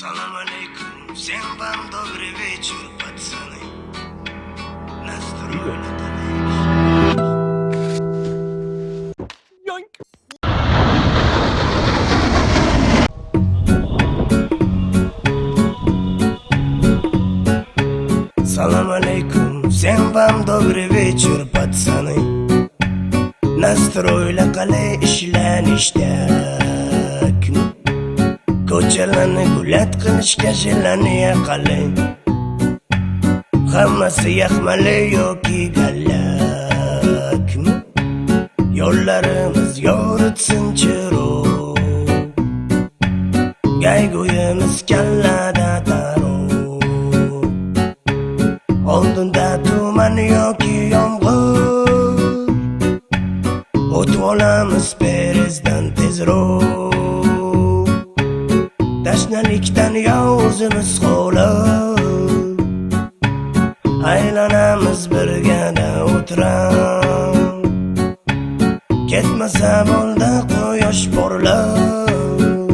Салам алейкум, всем вам добрый вечер, пацаны. Настроили Салам алейкум, всем вам добрый вечер, пацаны. Nastroyla qalay ishlanishdak ko'chalarni gulat qilishga shelaniya qalay hammasi yaxmali yoki galakmi yo'llarimiz yoritsin chiroq gayguyimiz kallada taroq oldinda tuman yoki yomg'ir o'tib olamiz perizdan tezroq tashnalikdan yo o'zimiz xo'lab aylanamiz birgada o'tirib ketmasa bo'ldi quyosh porlab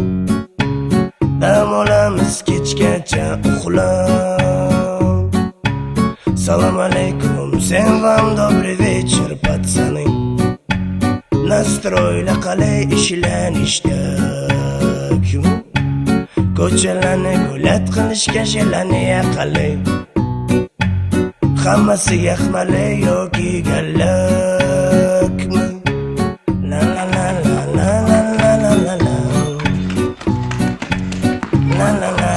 dam olamiz kechgacha uxlab Salam alaykum, всем вам добрый вечер, пацаны. Nastroyla qalay ishlanishdak ko'chalarni gulat qilishga shelaniya qalay hammasi yaxmali yoki galakmi la la la la la la la la la la la la la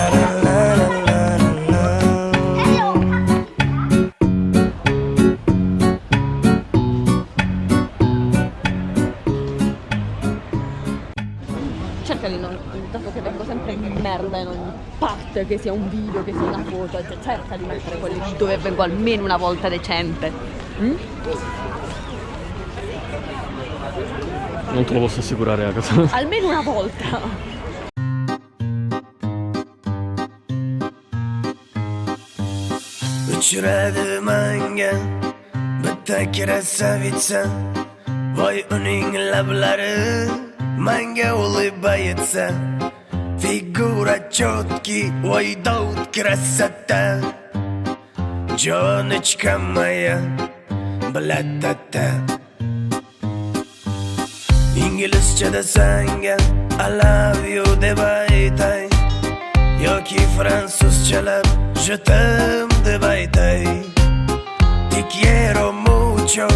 dato che vengo sempre in merda in ogni parte, che sia un video, che sia una foto, cioè, cerca di mettere quelli dove vengo almeno una volta decente. Non te lo posso assicurare, Agatha. Almeno una volta. Uchradi menga bitta krasavitsa voy uning lablari menga ulib aytsa figura chotki voy Davud krasata joni chiqamaya bilatata inglizchada senga I love you deb aytay yoki fransuzchalab je t'aime deb aytay te quiero mucho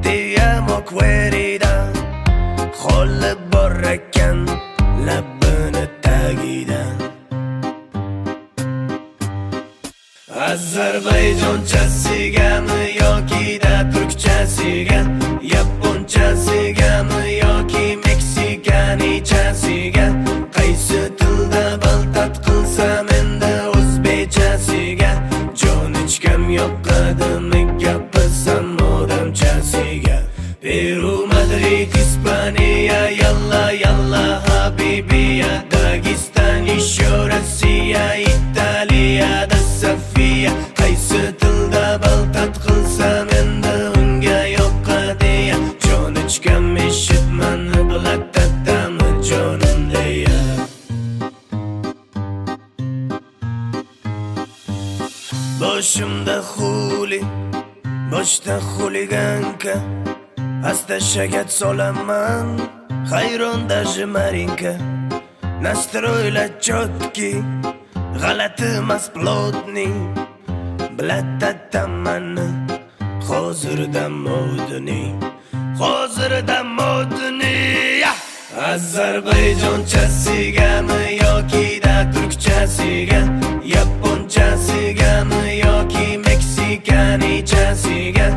te amo querida qo'li bor ekan labini tagidan Ozarbayjonchasigami yoki da turkchasiga yaponchasigami yoki meksikanichasiga qaysi tilda baltat qilsam endi o'zbekchasiga jon ichkam yoqadimi gapirsam odamchasiga Peru, Madrid, Испания, yalla yalla Habibiya Dagestan, еще Россия, Italiya da Safiya qaysi tilda baltat qilsam endi unga yo'qqa deya jon ichkam eshitman bilatatami jonim deya boshimda xuli boshda xuliganka Asta shagat solaman, hayron даже Marinka Nastroyla chotki, g'alati emas plotni Blatatamani, hozirda modni Ozarbayjonchasigami yoki da turkchasiga Yaponchasigami yoki meksikanichasiga